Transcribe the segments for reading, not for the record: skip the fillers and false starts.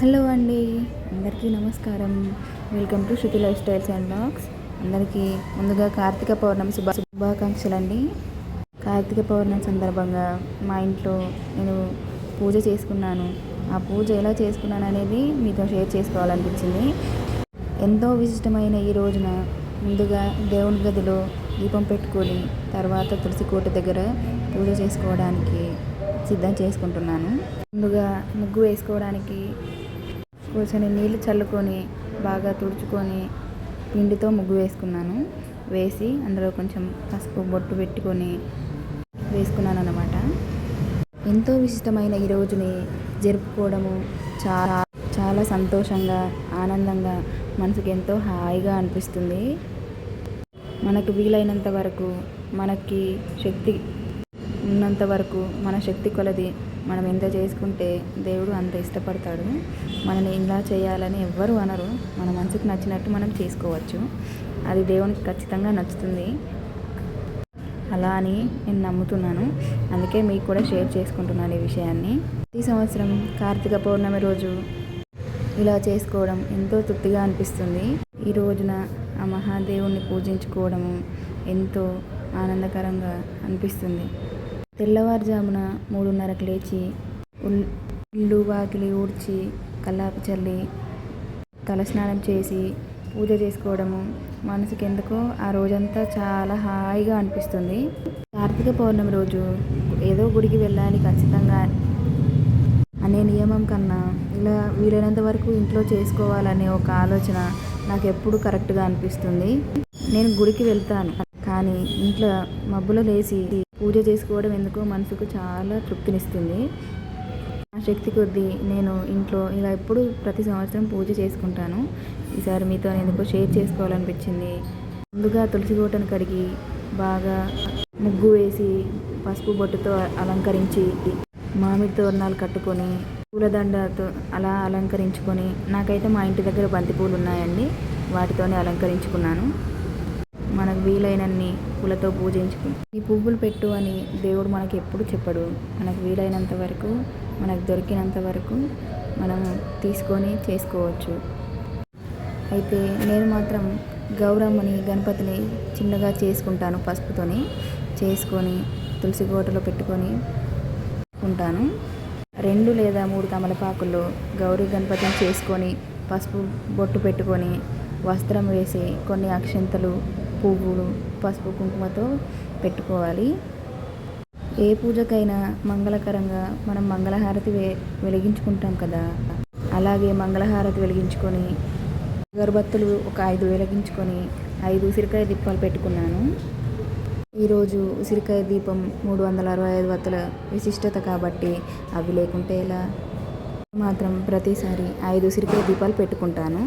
Hello అండి, అందరికీ నమస్కారం. Welcome to Shruti life styles and blogs. అందరికీ ముందుగా కార్తీక పౌర్ణమి శుభాకాంక్షలు అండి. కార్తీక పౌర్ణమి సందర్భంగా మా ఇంట్లో నేను పూజ చేసుకున్నాను. ఆ పూజ ఎలా చేసుకున్నాను అనేది మీతో షేర్ చేసుకోవాలనిపించింది. ఎంతో విశిష్టమైన ఈ రోజున ముందుగా దేవుని గదిలో దీపం పెట్టుకొని తర్వాత తులసి కోట దగ్గర పూజ చేసుకోవడానికి సిద్ధం చేసుకుంటున్నాను. ముందుగా ముగ్గు వేసుకోవడానికి కూర్చొని నీళ్ళు చల్లుకొని బాగా తుడుచుకొని పిండితో ముగ్గు వేసుకున్నాను. వేసి అందులో కొంచెం పసుపు బొట్టు పెట్టుకొని వేసుకున్నాను అన్నమాట. ఎంతో విశిష్టమైన ఈ రోజుని జరుపుకోవడము చాలా చాలా సంతోషంగా ఆనందంగా మనసుకి ఎంతో హాయిగా అనిపిస్తుంది. మనకు వీలైనంత వరకు మనకి శక్తి ఉన్నంత వరకు మన శక్తి కొలది మనం ఎంత చేసుకుంటే దేవుడు అంత ఇష్టపడతాడు. మనని ఇలా చేయాలని ఎవ్వరు అనరు. మన మనసుకు నచ్చినట్టు మనం చేసుకోవచ్చు. అది దేవునికి ఖచ్చితంగా నచ్చుతుంది. అలా అని నేను నమ్ముతున్నాను. అందుకే మీకు కూడా షేర్ చేసుకుంటున్నాను ఈ విషయాన్ని. ప్రతి సంవత్సరం కార్తీక పౌర్ణమి రోజు ఇలా చేసుకోవడం ఎంతో తృప్తిగా అనిపిస్తుంది. ఈ రోజున ఆ మహాదేవుణ్ణి పూజించుకోవడము ఎంతో ఆనందకరంగా అనిపిస్తుంది. తెల్లవారుజామున 3:30కి లేచి ఇల్లు వాకిలి ఊడ్చి కల్లాపు చల్లి తలస్నానం చేసి పూజ చేసుకోవడము మనసుకి ఎందుకో ఆ రోజంతా చాలా హాయిగా అనిపిస్తుంది. కార్తీక పౌర్ణమి రోజు ఏదో గుడికి వెళ్ళాలి ఖచ్చితంగా అనే నియమం కన్నా ఇలా వీలైనంత వరకు ఇంట్లో చేసుకోవాలనే ఒక ఆలోచన నాకు ఎప్పుడు కరెక్ట్గా అనిపిస్తుంది. నేను గుడికి వెళ్తాను, కానీ ఇంట్లో మబ్బులో లేచి పూజ చేసుకోవడం ఎందుకో మనసుకు చాలా తృప్తినిస్తుంది. నా శక్తి కొద్దీ నేను ఇంట్లో ఇలా ఎప్పుడు ప్రతి సంవత్సరం పూజ చేసుకుంటాను. ఈసారి మీతో ఎందుకో షేర్ చేసుకోవాలనిపించింది. ముందుగా తులసి కోటను కడిగి బాగా ముగ్గు వేసి పసుపు బొట్టుతో అలంకరించి మామిడి తోరణాలు కట్టుకొని పూలదండతో అలా అలంకరించుకొని, నాకైతే మా ఇంటి దగ్గర బంతిపూలు ఉన్నాయండి, వాటితోనే అలంకరించుకున్నాను. మనకు వీలైనన్ని పూలతో పూజించుకుని ఈ పువ్వులు పెట్టు అని దేవుడు మనకి ఎప్పుడు చెప్పడు. మనకు వీలైనంత వరకు మనకు దొరికినంత వరకు మనము తీసుకొని చేసుకోవచ్చు. అయితే నేను మాత్రం గౌరమ్మని గణపతిని చిన్నగా చేసుకుంటాను. పసుపుతోని చేసుకొని తులసి కోటలో పెట్టుకొని ఉంటాను. 2 లేదా 3 తమలపాకుల్లో గౌరీ గణపతిని చేసుకొని పసుపు బొట్టు పెట్టుకొని వస్త్రం వేసి కొన్ని అక్షంతలు పువ్వులు పసుపు కుంకుమతో పెట్టుకోవాలి. ఏ పూజకైనా మంగళకరంగా మనం మంగళహారతి వెలిగించుకుంటాం కదా, అలాగే మంగళహారతి వెలిగించుకొని అగరబత్తులు ఒక 5 వెలిగించుకొని 5 ఉసిరికాయ దీపాలు పెట్టుకున్నాను. ఈరోజు ఉసిరికాయ దీపం 365 వత్తుల విశిష్టత కాబట్టి అవి లేకుంటే ఎలా. మాత్రం ప్రతిసారి 5 ఉసిరికాయ దీపాలు పెట్టుకుంటాను.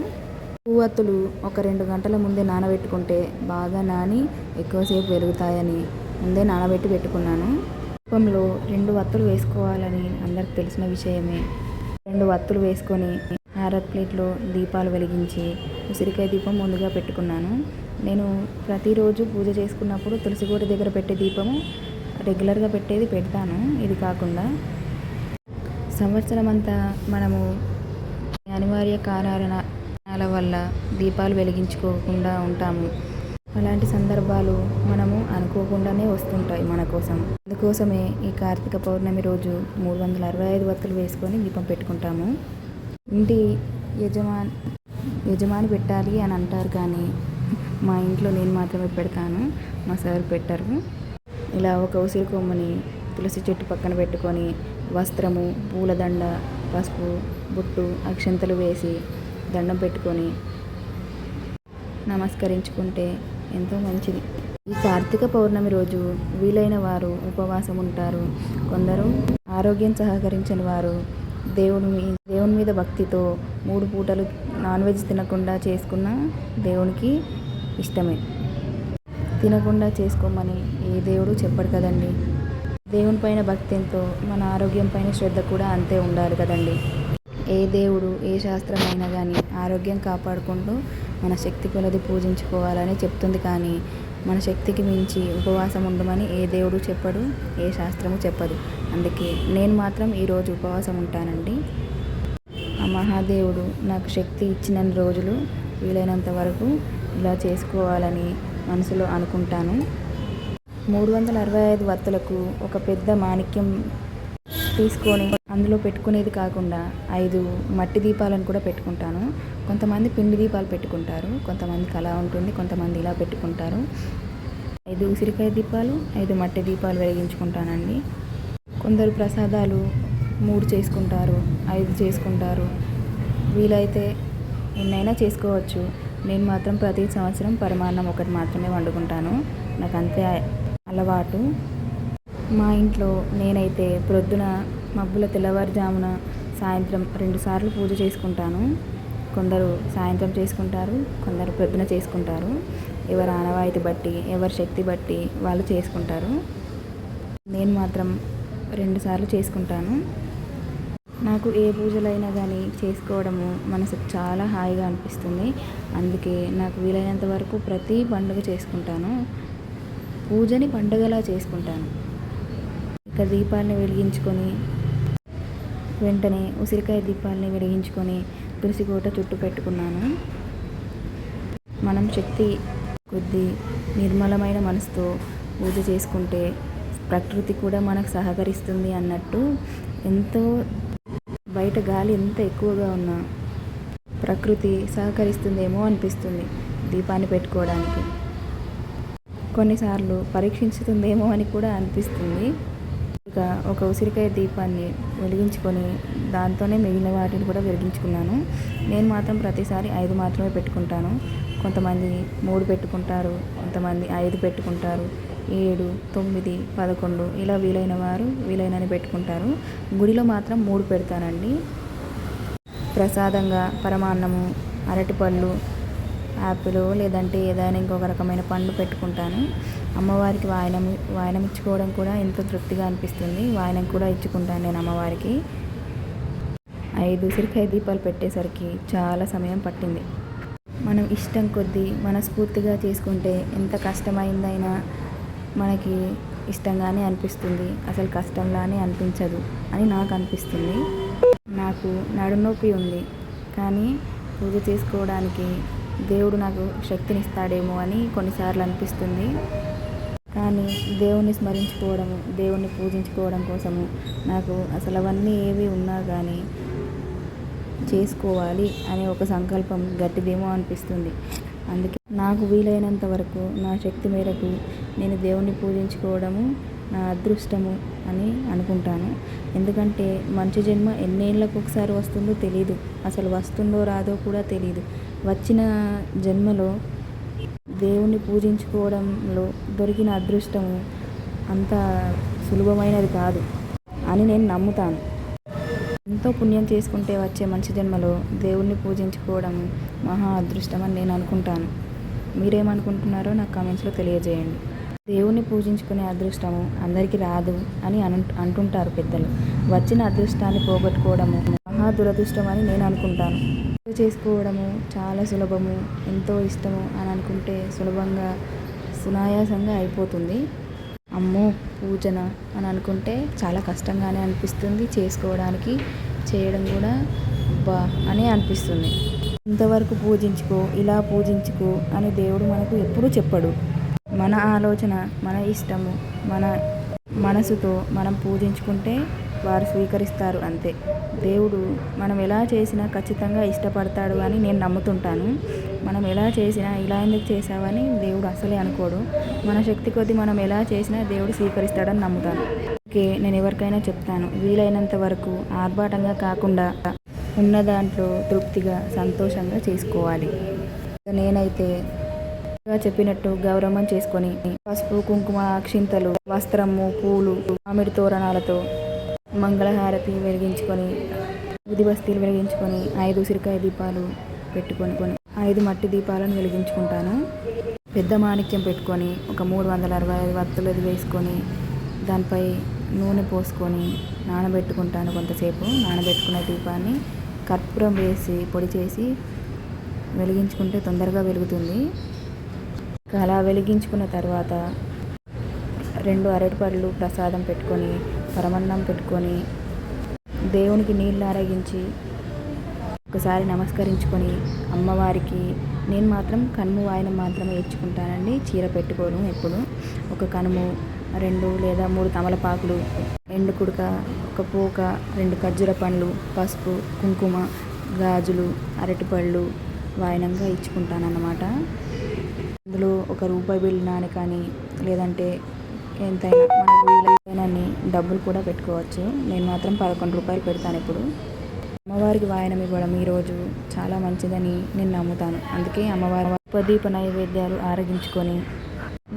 పువ్వత్తులు ఒక 2 గంటల ముందే నానబెట్టుకుంటే బాగా నాని ఎక్కువసేపు వెలుగుతాయని ముందే నానబెట్టి పెట్టుకున్నాను. దీపంలో 2 వత్తులు వేసుకోవాలని అందరికి తెలిసిన విషయమే. 2 వత్తులు వేసుకొని హారతి ప్లేట్లో దీపాలు వెలిగించి ఉసిరికాయ దీపం ముందుగా పెట్టుకున్నాను. నేను ప్రతిరోజు పూజ చేసుకున్నప్పుడు తులసి కోట దగ్గర పెట్టే దీపము రెగ్యులర్గా పెడతాను. ఇది కాకుండా సంవత్సరం అంతా మనము అనివార్య కారణాల వల్ల దీపాలు వెలిగించుకోకుండా ఉంటాము. అలాంటి సందర్భాలు మనము అనుకోకుండానే వస్తుంటాయి మన కోసం. అందుకోసమే ఈ కార్తీక పౌర్ణమి రోజు 365 వత్తులు వేసుకొని దీపం పెట్టుకుంటాము. ఇంటి యజమాని పెట్టాలి అని అంటారు, కానీ మా ఇంట్లో నేను మాత్రమే పెడతాను, మా సార్ పెట్టరు. ఇలా ఒక ఉసిరి కొమ్మని తులసి చెట్టు పక్కన పెట్టుకొని వస్త్రము పూలదండ పసుపు బొట్టు అక్షంతలు వేసి దండం పెట్టుకొని నమస్కరించుకుంటే ఎంతో మంచిది. ఈ కార్తీక పౌర్ణమి రోజు వీలైన వారు ఉపవాసం ఉంటారు. కొందరు ఆరోగ్యం సహకరించని వారు దేవుని మీద భక్తితో 3 పూటలు నాన్ వెజ్ తినకుండా చేసుకున్న దేవునికి ఇష్టమే. తినకుండా చేసుకోమని ఏ దేవుడు చెప్పడు కదండి. దేవుని పైన భక్తి ఎంతో మన ఆరోగ్యం పైన శ్రద్ధ కూడా అంతే ఉండాలి కదండి. ఏ దేవుడు ఏ శాస్త్రమైనా కానీ ఆరోగ్యం కాపాడుకుంటూ మన శక్తి కొలది పూజించుకోవాలని చెప్తుంది, కానీ మన శక్తికి మించి ఉపవాసం ఉండమని ఏ దేవుడు చెప్పడు, ఏ శాస్త్రము చెప్పదు. అందుకే నేను మాత్రం ఈరోజు ఉపవాసం ఉంటానండి. ఆ మహాదేవుడు నాకు శక్తి ఇచ్చినన్ని రోజులు వీలైనంత వరకు ఇలా చేసుకోవాలని మనసులో అనుకుంటాను. 365 వత్తులకు ఒక పెద్ద మాణిక్యం తీసుకొని అందులో పెట్టుకునేది కాకుండా 5 మట్టి దీపాలను కూడా పెట్టుకుంటాను. కొంతమంది పిండి దీపాలు పెట్టుకుంటారు, కొంతమందికి అలా ఉంటుంది, కొంతమంది ఇలా పెట్టుకుంటారు. 5 ఉసిరికాయ దీపాలు, 5 మట్టి దీపాలు వెలిగించుకుంటానండి. కొందరు ప్రసాదాలు 3 చేసుకుంటారు, 5 చేసుకుంటారు. వీలైతే ఎన్నైనా చేసుకోవచ్చు. నేను మాత్రం ప్రతి సంవత్సరం పరమాన్నం ఒకటి మాత్రమే వండుకుంటాను. నాకు అంతే అలవాటు. మా ఇంట్లో నేనైతే ప్రొద్దున మబ్బుల తెల్లవారుజామున సాయంత్రం 2 సార్లు పూజ చేసుకుంటాను. కొందరు సాయంత్రం చేసుకుంటారు, కొందరు ప్రొద్దున చేసుకుంటారు. ఎవరి ఆనవాయితీ బట్టి, ఎవరి శక్తి బట్టి వాళ్ళు చేసుకుంటారు. నేను మాత్రం 2 సార్లు చేసుకుంటాను. నాకు ఏ పూజలైనా కానీ చేసుకోవడము మనసుకు చాలా హాయిగా అనిపిస్తుంది. అందుకే నాకు వీలైనంత వరకు ప్రతి పండుగ చేసుకుంటాను. పూజని పండుగలా చేసుకుంటాను. ఇక దీపాన్ని వెలిగించుకొని వెంటనే ఉసిరికాయ దీపాన్ని వెలిగించుకొని తులసికోట చుట్టూ పెట్టుకున్నాను. మనం శక్తి కొద్దీ నిర్మలమైన మనసుతో పూజ చేసుకుంటే ప్రకృతి కూడా మనకు సహకరిస్తుంది అన్నట్టు, ఎంతో బయట గాలి ఎంత ఎక్కువగా ఉన్నా ప్రకృతి సహకరిస్తుందేమో అనిపిస్తుంది దీపాన్ని పెట్టుకోవడానికి. కొన్నిసార్లు పరీక్షించుతుందేమో అని కూడా అనిపిస్తుంది. ఇక ఒక ఉసిరికాయ దీపాన్ని వెలిగించుకొని దాంతోనే మిగిలిన వాటిని కూడా వెలిగించుకున్నాను. నేను మాత్రం ప్రతిసారి 5 మాత్రమే పెట్టుకుంటాను. కొంతమంది 3 పెట్టుకుంటారు, కొంతమంది 5 పెట్టుకుంటారు, 7, 9, 11 ఇలా వీలైన వారు వీలైనని పెట్టుకుంటారు. గుడిలో మాత్రం 3 పెడతానండి. ప్రసాదంగా పరమాన్నము, అరటిపళ్ళు, యాపిల్ లేదంటే ఏదైనా ఇంకొక రకమైన పండు పెట్టుకుంటాను. అమ్మవారికి వాయనం ఇచ్చుకోవడం కూడా ఎంతో తృప్తిగా అనిపిస్తుంది. వాయనం కూడా ఇచ్చుకుంటాను నేను అమ్మవారికి. 5 ఉసిరికాయ దీపాలు పెట్టేసరికి చాలా సమయం పట్టింది. మనం ఇష్టం కొద్దీ మనస్ఫూర్తిగా చేసుకుంటే ఎంత కష్టమైందైనా మనకి ఇష్టంగానే అనిపిస్తుంది. అసలు కష్టంలానే అనిపించదు అని నాకు అనిపిస్తుంది. నాకు నడునొప్పి ఉంది, కానీ పూజ చేసుకోవడానికి దేవుడు నాకు శక్తినిస్తాడేమో అని కొన్నిసార్లు అనిపిస్తుంది. కానీ దేవుణ్ణి స్మరించుకోవడము, దేవుణ్ణి పూజించుకోవడం కోసము నాకు అసలు అవన్నీ ఏవి ఉన్నా కానీ చేసుకోవాలి అనే ఒక సంకల్పం గట్టిదేమో అనిపిస్తుంది. అందుకే నాకు వీలైనంత వరకు నా శక్తి మేరకు నేను దేవుణ్ణి పూజించుకోవడము నా అదృష్టము అని అనుకుంటాను. ఎందుకంటే మంచి జన్మ ఎన్నేళ్ళకు ఒకసారి వస్తుందో తెలీదు, అసలు వస్తుందో రాదో కూడా తెలీదు. వచ్చిన జన్మలో దేవుణ్ణి పూజించుకోవడంలో దొరికిన అదృష్టము అంత సులభమైనది కాదు అని నేను నమ్ముతాను. ఎంతో పుణ్యం చేసుకుంటే వచ్చే మంచి జన్మలో దేవుణ్ణి పూజించుకోవడం మహా అదృష్టం అని నేను అనుకుంటాను. మీరేమనుకుంటున్నారో నాకు కామెంట్స్లో తెలియజేయండి. దేవుణ్ణి పూజించుకునే అదృష్టము అందరికీ రాదు అని అంటుంటారు పెద్దలు. వచ్చిన అదృష్టాన్ని పోగొట్టుకోవడము మహా దురదృష్టం అని నేను అనుకుంటాను. పూజ చేసుకోవడము చాలా సులభము, ఎంతో ఇష్టము అని అనుకుంటే సులభంగా సునాయాసంగా అయిపోతుంది. అమ్మో పూజన అని అనుకుంటే చాలా కష్టంగానే అనిపిస్తుంది చేసుకోవడానికి, చేయడం కూడా బా అని అనిపిస్తుంది. ఇంతవరకు పూజించుకో, ఇలా పూజించుకో అని దేవుడు మనకు ఎప్పుడూ చెప్పడు. మన ఆలోచన, మన ఇష్టము, మన మనసుతో మనం పూజించుకుంటే వారు స్వీకరిస్తారు అంతే. దేవుడు మనం ఎలా చేసినా ఖచ్చితంగా ఇష్టపడతాడు అని నేను నమ్ముతుంటాను. మనం ఎలా చేసినా ఇలా ఎందుకు చేసావని దేవుడు అసలే అనుకోడు. మన శక్తి కొద్దీ మనం ఎలా చేసినా దేవుడు స్వీకరిస్తాడని నమ్ముతాను. ఓకే, నేను ఎవరికైనా చెప్తాను, వీలైనంత వరకు ఆర్భాటంగా కాకుండా ఉన్న దాంట్లో తృప్తిగా సంతోషంగా చేసుకోవాలి. నేనైతే చెప్పినట్టు గౌరవం చేసుకొని పసుపు, కుంకుమ, అక్షింతలు, వస్త్రము, పూలు, మామిడి తోరణాలతో మంగళహారతి వెలిగించుకొని, ఉది బస్తీలు వెలిగించుకొని 5 ఉసిరికాయ దీపాలు పెట్టుకొని 5 మట్టి దీపాలను వెలిగించుకుంటాను. పెద్ద మాణిక్యం పెట్టుకొని ఒక 365 వత్తులది వేసుకొని దానిపై నూనె పోసుకొని నానబెట్టుకుంటాను. కొంతసేపు నానబెట్టుకున్న దీపాన్ని కర్పూరం వేసి పొడి చేసి వెలిగించుకుంటే తొందరగా వెలుగుతుంది. అలా వెలిగించుకున్న తర్వాత 2 అరటిపళ్ళు ప్రసాదం పెట్టుకొని, పరమన్నం పెట్టుకొని, దేవునికి నీళ్ళు ఆరగించి ఒకసారి నమస్కరించుకొని అమ్మవారికి నేను మాత్రం కనుము వాయనం మాత్రమే ఇచ్చుకుంటానండి. చీర పెట్టుకోను ఎప్పుడు. ఒక కనుము, 2 లేదా 3 తమలపాకులు, ఎండు కుడక, ఒక పోక, 2 ఖర్జూర పండ్లు, పసుపు, కుంకుమ, గాజులు, అరటిపళ్ళు వాయనంగా ఇచ్చుకుంటానన్నమాట. అందులో ఒక రూపాయి బిళ్ళ నాణె కానీ లేదంటే ఎంతైనా మనకు వీలైనన్ని డబ్బులు కూడా పెట్టుకోవచ్చు. నేను మాత్రం 11 రూపాయలు పెడతాను ఎప్పుడు. అమ్మవారికి వాయనం ఇవ్వడం ఈరోజు చాలా మంచిదని నేను నమ్ముతాను. అందుకే అమ్మవారి ఉపదీప నైవేద్యాలు ఆరగించుకొని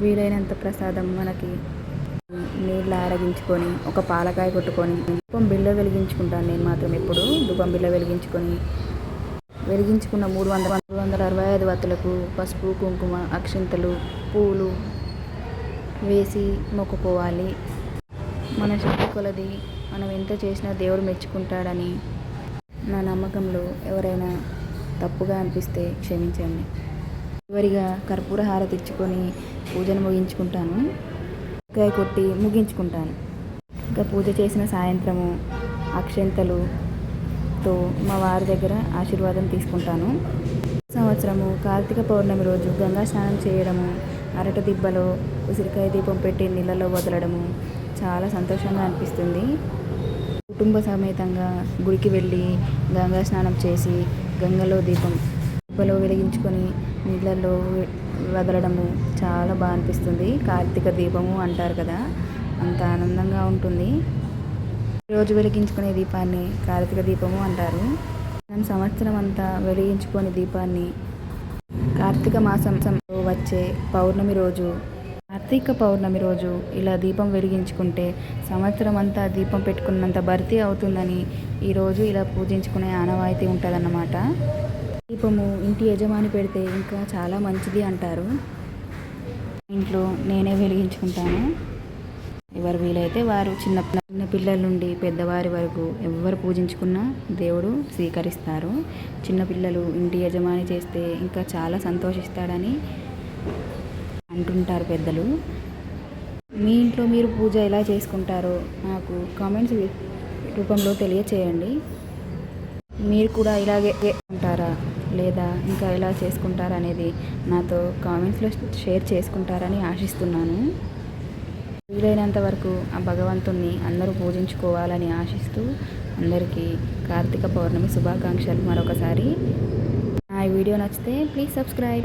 వీలైనంత ప్రసాదం మనకి నీళ్ళు ఆరగించుకొని ఒక పాలకాయ కొట్టుకొని ధూపం బిళ్ళ వెలిగించుకుంటాను. నేను మాత్రం ఎప్పుడు ధూపం బిళ్ళ వెలిగించుకున్న 365 వత్తులకు పసుపు, కుంకుమ, అక్షింతలు, పూలు వేసి మొక్కుకోవాలి. మన శక్తి కొలది మనం ఎంత చేసినా దేవుడు మెచ్చుకుంటాడని నా నమ్మకంలో. ఎవరైనా తప్పుగా అనిపిస్తే క్షమించండి. చివరిగా కర్పూర హారతి ఇచ్చుకొని పూజను ముగించుకుంటాను. కాయ కొట్టి ముగించుకుంటాను. ఇంకా పూజ చేసిన సాయంత్రము అక్షంతలుతో మా వారి దగ్గర ఆశీర్వాదం తీసుకుంటాను. సంవత్సరము కార్తీక పౌర్ణమి రోజు గంగా స్నానం చేయడము, అరట దిబ్బలో ఉసిరికాయ దీపం పెట్టి నీళ్ళలో వదలడము చాలా సంతోషంగా అనిపిస్తుంది. కుటుంబ సమేతంగా గుడికి వెళ్ళి గంగా స్నానం చేసి గంగలో దిబ్బలో వెలిగించుకొని నీళ్ళల్లో వదలడము చాలా బాగా అనిపిస్తుంది. కార్తీక దీపము అంటారు కదా, అంత ఆనందంగా ఉంటుంది. రోజు వెలిగించుకునే దీపాన్ని కార్తీక దీపము అంటారు. మనం సంవత్సరం అంతా వెలిగించుకొని దీపాన్ని కార్తీక మాసంలో వచ్చే కార్తీక పౌర్ణమి రోజు ఇలా దీపం వెలిగించుకుంటే సంవత్సరం అంతా దీపం పెట్టుకున్నంత భర్తీ అవుతుందని ఈరోజు ఇలా పూజించుకునే ఆనవాయితీ ఉంటుందన్నమాట. దీపము ఇంటి యజమాని పెడితే ఇంకా చాలా మంచిది అంటారు. ఇంట్లో నేనే వెలిగించుకుంటాను. ఎవరు వీలైతే వారు, చిన్న పిల్లల నుండి పెద్దవారి వరకు ఎవరు పూజించుకున్నా దేవుడు స్వీకరిస్తారు. చిన్నపిల్లలు ఇంటి యజమాని చేస్తే ఇంకా చాలా సంతోషిస్తాడని అంటుంటారు పెద్దలు. మీ ఇంట్లో మీరు పూజ ఎలా చేసుకుంటారో నాకు కామెంట్స్ రూపంలో తెలియచేయండి. మీరు కూడా ఇలాగే ఉంటారా లేదా ఇంకా ఎలా చేసుకుంటారా అనేది నాతో కామెంట్స్లో షేర్ చేసుకుంటారని ఆశిస్తున్నాను. వీలైనంత వరకు ఆ భగవంతుణ్ణి అందరూ పూజించుకోవాలని ఆశిస్తూ అందరికీ కార్తీక పౌర్ణమి శుభాకాంక్షలు మరొకసారి. నా ఈ వీడియో నచ్చితే ప్లీజ్ సబ్స్క్రైబ్.